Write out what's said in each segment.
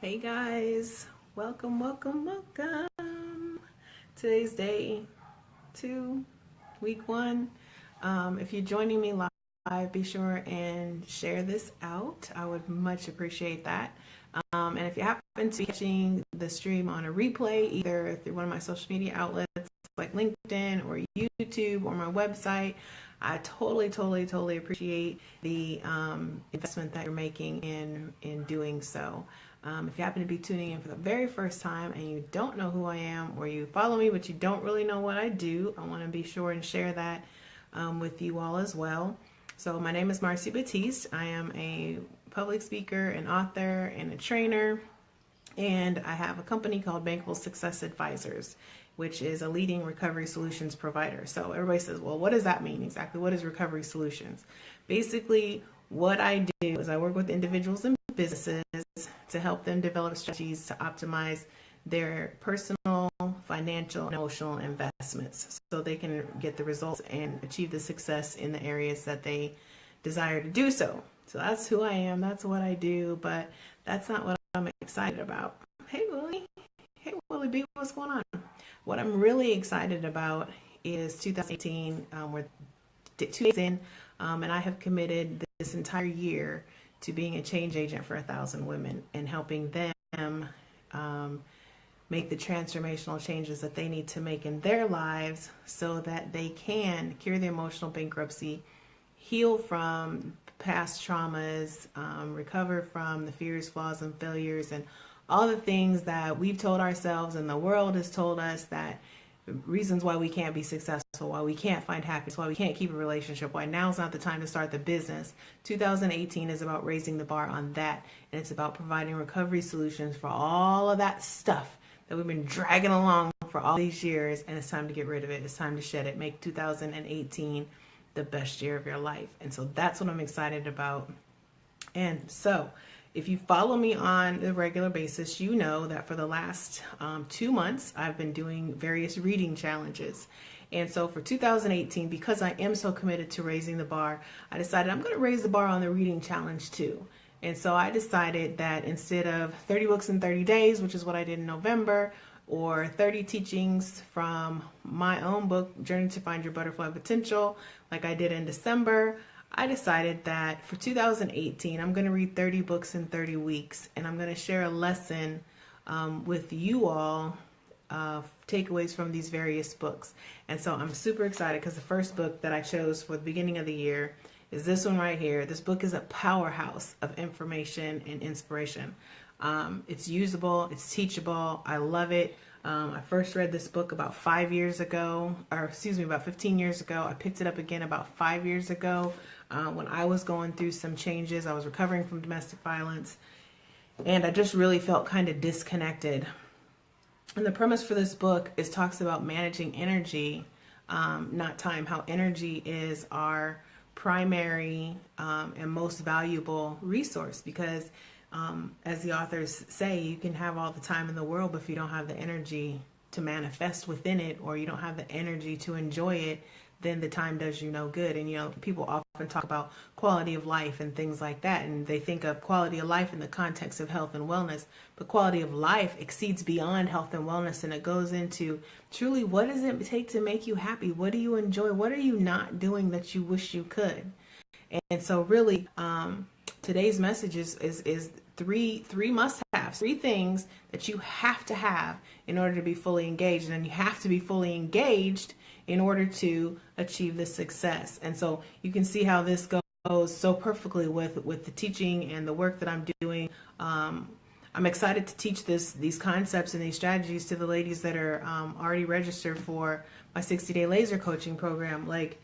Hey guys, welcome. Today's day 2, week 1. If you're joining me live, be sure and share this out. I would much appreciate that. And if you happen to be catching the stream on a replay, either through one of my social media outlets like LinkedIn or YouTube or my website, I totally appreciate the investment that you're making in doing so. If you happen to be tuning in for the very first time and you don't know who I am, or you follow me but you don't really know what I do, I want to be sure and share that with you all as well. So my name is Marcy Batiste. I am a public speaker, an author, and a trainer, and I have a company called Bankable Success Advisors, which is a leading recovery solutions provider. So everybody says, well, what does that mean exactly? What is recovery solutions? Basically, what I do is I work with individuals and businesses to help them develop strategies to optimize their personal, financial, and emotional investments so they can get the results and achieve the success in the areas that they desire to do so. So that's who I am, that's what I do, but that's not what I'm excited about. Hey Willie B, what's going on? What I'm really excited about is 2018. We're 2 days in, and I have committed this entire year to being a change agent for 1,000 women and helping them make the transformational changes that they need to make in their lives so that they can cure the emotional bankruptcy, heal from past traumas, recover from the fears, flaws, and failures, and all the things that we've told ourselves and the world has told us that reasons why we can't be successful, why we can't find happiness, why we can't keep a relationship, why now's not the time to start the business. 2018 is about raising the bar on that, and it's about providing recovery solutions for all of that stuff that we've been dragging along for all these years, and it's time to get rid of it. It's time to shed it. Make 2018 the best year of your life. And so that's what I'm excited about. And so if you follow me on a regular basis, you know that for the last 2 months, I've been doing various reading challenges. And so for 2018, because I am so committed to raising the bar, I decided I'm going to raise the bar on the reading challenge too. And so I decided that instead of 30 books in 30 days, which is what I did in November, or 30 teachings from my own book, Journey to Find Your Butterfly Potential, like I did in December, I decided that for 2018, I'm going to read 30 books in 30 weeks, and I'm going to share a lesson with you all, takeaways from these various books. And so I'm super excited because the first book that I chose for the beginning of the year is this one right here. This book is a powerhouse of information and inspiration. It's usable, it's teachable, I love it. I first read this book about 5 years ago, or excuse me, about 15 years ago. I picked it up again about 5 years ago when I was going through some changes. I was recovering from domestic violence, and I just really felt kind of disconnected. And the premise for this book is talks about managing energy, not time, how energy is our primary and most valuable resource, because as the authors say, you can have all the time in the world, but if you don't have the energy to manifest within it, or you don't have the energy to enjoy it, then the time does you no good. And, you know, people often talk about quality of life and things like that, and they think of quality of life in the context of health and wellness, but quality of life exceeds beyond health and wellness, and it goes into truly, what does it take to make you happy? What do you enjoy? What are you not doing that you wish you could? And so really, today's message is three must-haves, 3 things that you have to have in order to be fully engaged, and you have to be fully engaged in order to achieve this success. And so you can see how this goes so perfectly with the teaching and the work that I'm doing. I'm excited to teach these concepts and these strategies to the ladies that are already registered for my 60-day laser coaching program. Like,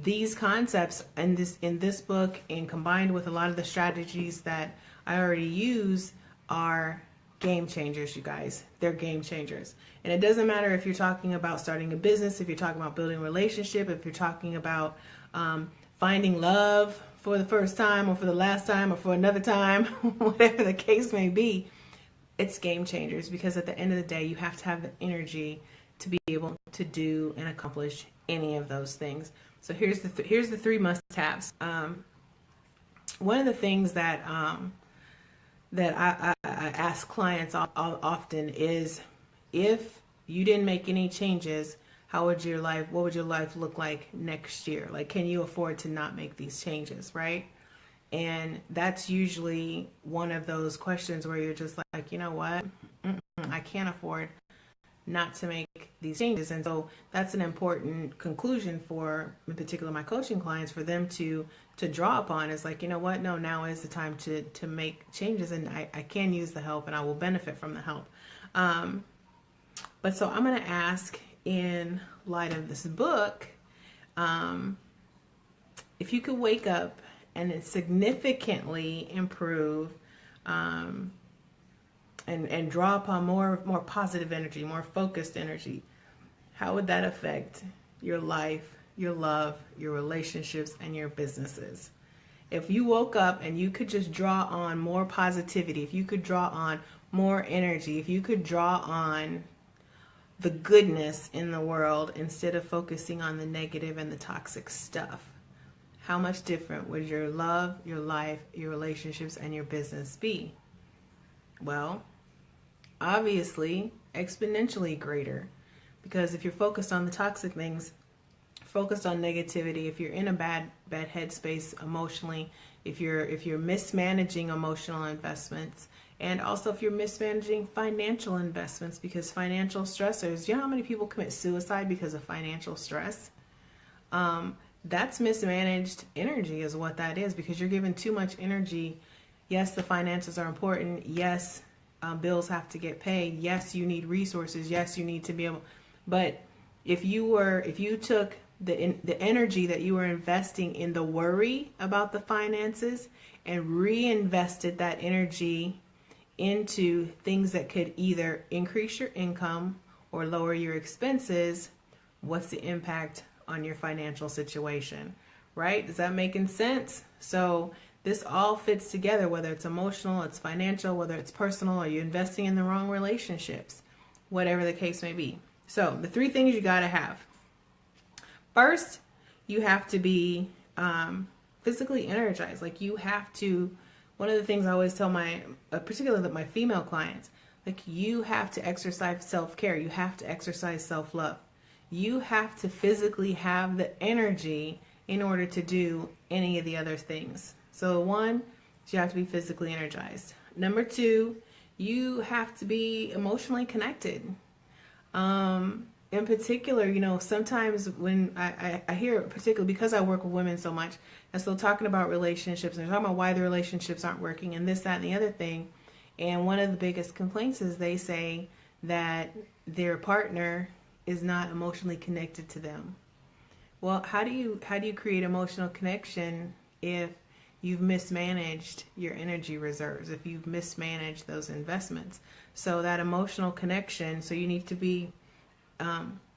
these concepts in this book, and combined with a lot of the strategies that I already use, are game changers, you guys. They're game changers. And it doesn't matter if you're talking about starting a business, if you're talking about building a relationship, if you're talking about finding love for the first time, or for the last time, or for another time, whatever the case may be, it's game changers, because at the end of the day, you have to have the energy to be able to do and accomplish any of those things. So here's the 3 must-haves. One of the things that that I ask clients often is, if you didn't make any changes, what would your life look like next year? Like, can you afford to not make these changes, right? And that's usually one of those questions where you're just like, you know what? I can't afford not to make these changes. And so that's an important conclusion for, in particular, my coaching clients, for them to draw upon, is like, you know what? No, now is the time to make changes, and I can use the help, and I will benefit from the help. But so I'm going to ask, in light of this book, if you could wake up and significantly improve, and draw upon more positive energy, more focused energy, how would that affect your life, your love, your relationships, and your businesses? If you woke up and you could just draw on more positivity, if you could draw on more energy, if you could draw on the goodness in the world instead of focusing on the negative and the toxic stuff, how much different would your love, your life, your relationships, and your business be? Well, obviously, exponentially greater. Because if you're focused on the toxic things, focused on negativity, if you're in a bad headspace emotionally, if you're mismanaging emotional investments, and also if you're mismanaging financial investments, because financial stressors, you know how many people commit suicide because of financial stress? That's mismanaged energy is what that is, because you're giving too much energy. Yes, the finances are important. Yes, bills have to get paid. Yes, you need resources. Yes, you need to be able. But if you took the energy that you were investing in the worry about the finances and reinvested that energy into things that could either increase your income or lower your expenses, what's the impact on your financial situation, right? Is that making sense? So this all fits together, whether it's emotional, it's financial, whether it's personal, or you're investing in the wrong relationships, whatever the case may be. So the 3 things you got to have. First, you have to be physically energized. Like, you have to, one of the things I always tell particularly my female clients, like, you have to exercise self-care. You have to exercise self-love. You have to physically have the energy in order to do any of the other things. So 1, you have to be physically energized. Number 2, you have to be emotionally connected. In particular, sometimes when I hear, particularly because I work with women so much, and so talking about relationships, and they're talking about why the relationships aren't working, and this, that, and the other thing. And one of the biggest complaints is they say that their partner is not emotionally connected to them. Well, how do you create emotional connection if you've mismanaged your energy reserves, if you've mismanaged those investments? So that emotional connection, so you need to be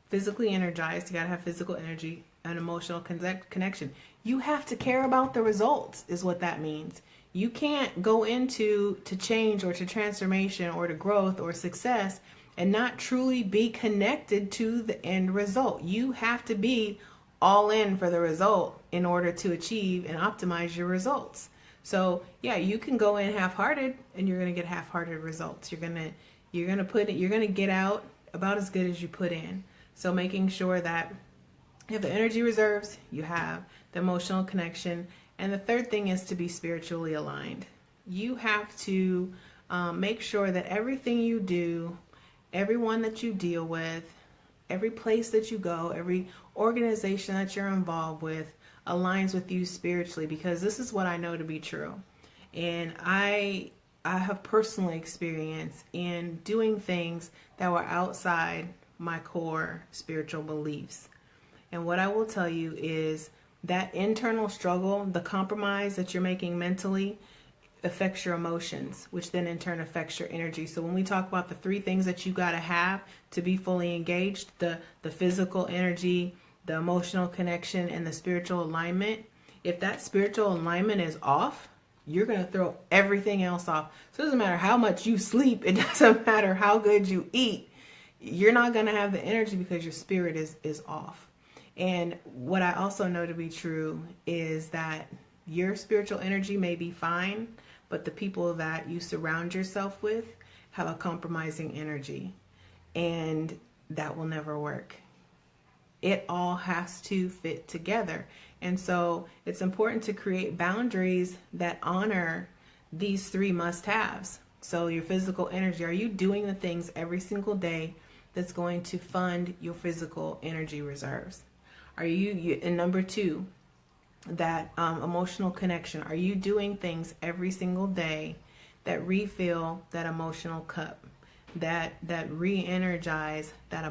physically energized. You got to have physical energy and emotional connection. You have to care about the results, is what that means. You can't go into change or to transformation or to growth or success and not truly be connected to the end result. You have to be all in for the result in order to achieve and optimize your results. So yeah, you can go in half-hearted and you're going to get half-hearted results. You're going to get out about as good as you put in. So making sure that you have the energy reserves, you have the emotional connection, and the third thing is to be spiritually aligned. You have to make sure that everything you do, everyone that you deal with, every place that you go, every organization that you're involved with aligns with you spiritually, because this is what I know to be true. And I have personally experienced in doing things that were outside my core spiritual beliefs. And what I will tell you is that internal struggle, the compromise that you're making mentally, affects your emotions, which then in turn affects your energy. So when we talk about the 3 things that you got to have to be fully engaged, the physical energy, the emotional connection, and the spiritual alignment, if that spiritual alignment is off, you're going to throw everything else off. So it doesn't matter how much you sleep. It doesn't matter how good you eat. You're not going to have the energy because your spirit is off. And what I also know to be true is that your spiritual energy may be fine, but the people that you surround yourself with have a compromising energy, and that will never work. It all has to fit together. And so it's important to create boundaries that honor these three must-haves. So your physical energy, are you doing the things every single day that's going to fund your physical energy reserves? Are you and number two, that emotional connection, are you doing things every single day that refill that emotional cup, that re-energize that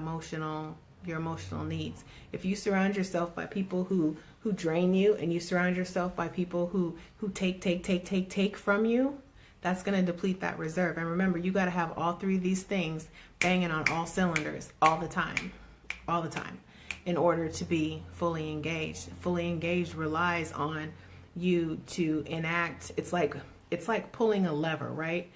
your emotional needs? If you surround yourself by people who drain you, and you surround yourself by people who take from you, that's going to deplete that reserve. And remember, you got to have all three of these things banging on all cylinders all the time, in order to be fully engaged. Fully engaged relies on you to enact. It's like pulling a lever, right?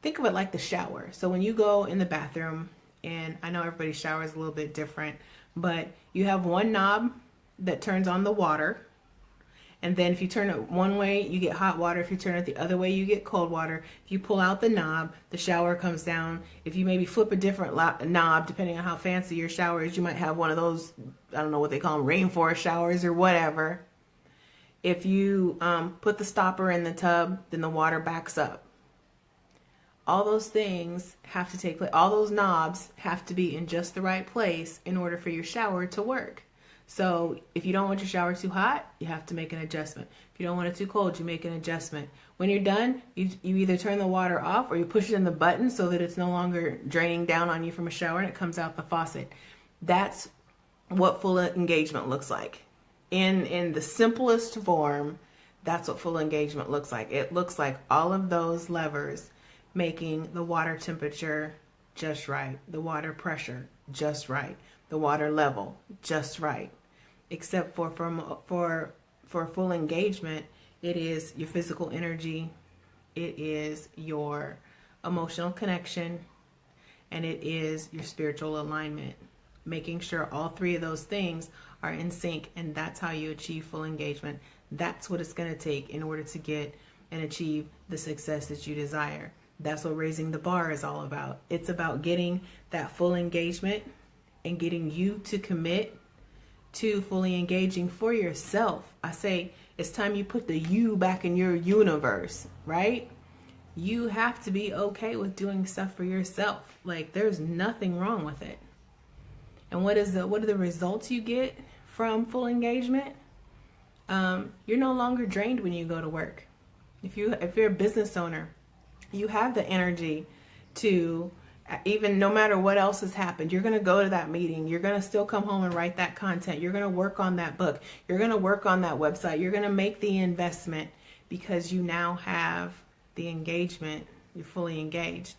Think of it like the shower. So when you go in the bathroom, and I know everybody's shower is a little bit different, but you have one knob that turns on the water. And then if you turn it one way, you get hot water. If you turn it the other way, you get cold water. If you pull out the knob, the shower comes down. If you maybe flip a different knob, depending on how fancy your shower is, you might have one of those, I don't know what they call them, rainforest showers or whatever. If you put the stopper in the tub, then the water backs up. All those things have to take place. All those knobs have to be in just the right place in order for your shower to work. So if you don't want your shower too hot, you have to make an adjustment. If you don't want it too cold, you make an adjustment. When you're done, you either turn the water off, or you push it in the button so that it's no longer draining down on you from a shower and it comes out the faucet. That's what full engagement looks like. In the simplest form, that's what full engagement looks like. It looks like all of those levers making the water temperature just right, the water pressure just right, the water level just right. Except for full engagement, it is your physical energy, it is your emotional connection, and it is your spiritual alignment. Making sure all three of those things are in sync, and that's how you achieve full engagement. That's what it's going to take in order to get and achieve the success that you desire. That's what raising the bar is all about. It's about getting that full engagement and getting you to commit to fully engaging for yourself. I say it's time you put the you back in your universe, right? You have to be okay with doing stuff for yourself. Like, there's nothing wrong with it. And what are the results you get from full engagement? You're no longer drained when you go to work. If you're a business owner, you have the energy to, even no matter what else has happened, you're going to go to that meeting. You're going to still come home and write that content. You're going to work on that book. You're going to work on that website. You're going to make the investment because you now have the engagement. You're fully engaged.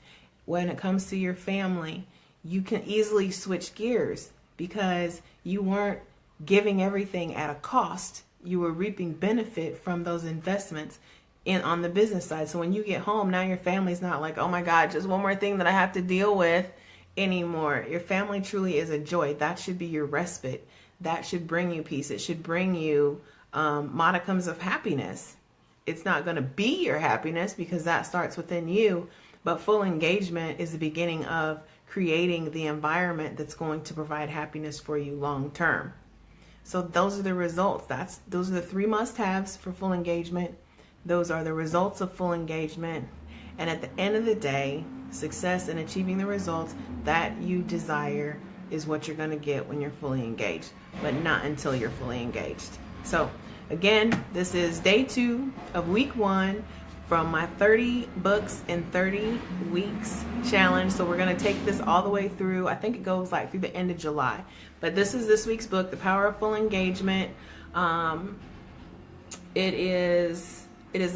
When it comes to your family, you can easily switch gears because you weren't giving everything at a cost. You were reaping benefit from those investments on the business side. So when you get home, now your family's not like, oh my God, just one more thing that I have to deal with anymore. Your family truly is a joy. That should be your respite. That should bring you peace. It should bring you modicums of happiness. It's not going to be your happiness because that starts within you, but full engagement is the beginning of creating the environment that's going to provide happiness for you long term. So those are the results. Those are the three must-haves for full engagement. Those are the results of full engagement. And at the end of the day, success in achieving the results that you desire is what you're going to get when you're fully engaged, but not until you're fully engaged. So again, this is day 2 of week 1 from my 30 books in 30 weeks challenge. So we're going to take this all the way through. I think it goes like through the end of July. But this is this week's book, The Power of Full Engagement. It is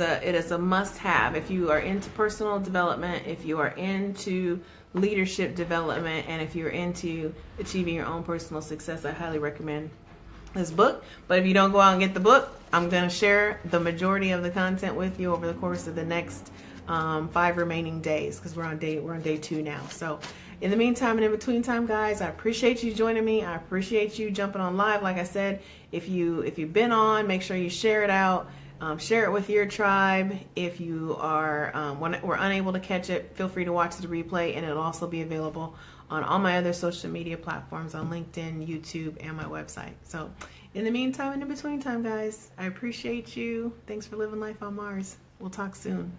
a must-have if you are into personal development, if you are into leadership development, and if you're into achieving your own personal success. I highly recommend this book. But if you don't go out and get the book, I'm going to share the majority of the content with you over the course of the next 5 remaining days, because we're on day 2 now. So in the meantime and in between time, guys, I appreciate you joining me. I appreciate you jumping on live. Like I said, if you've been on, make sure you share it out. Share it with your tribe. If you are were unable to catch it, feel free to watch the replay, and it'll also be available on all my other social media platforms, on LinkedIn, YouTube, and my website. So in the meantime and in between time, guys, I appreciate you. Thanks for living life on Mars. We'll talk soon.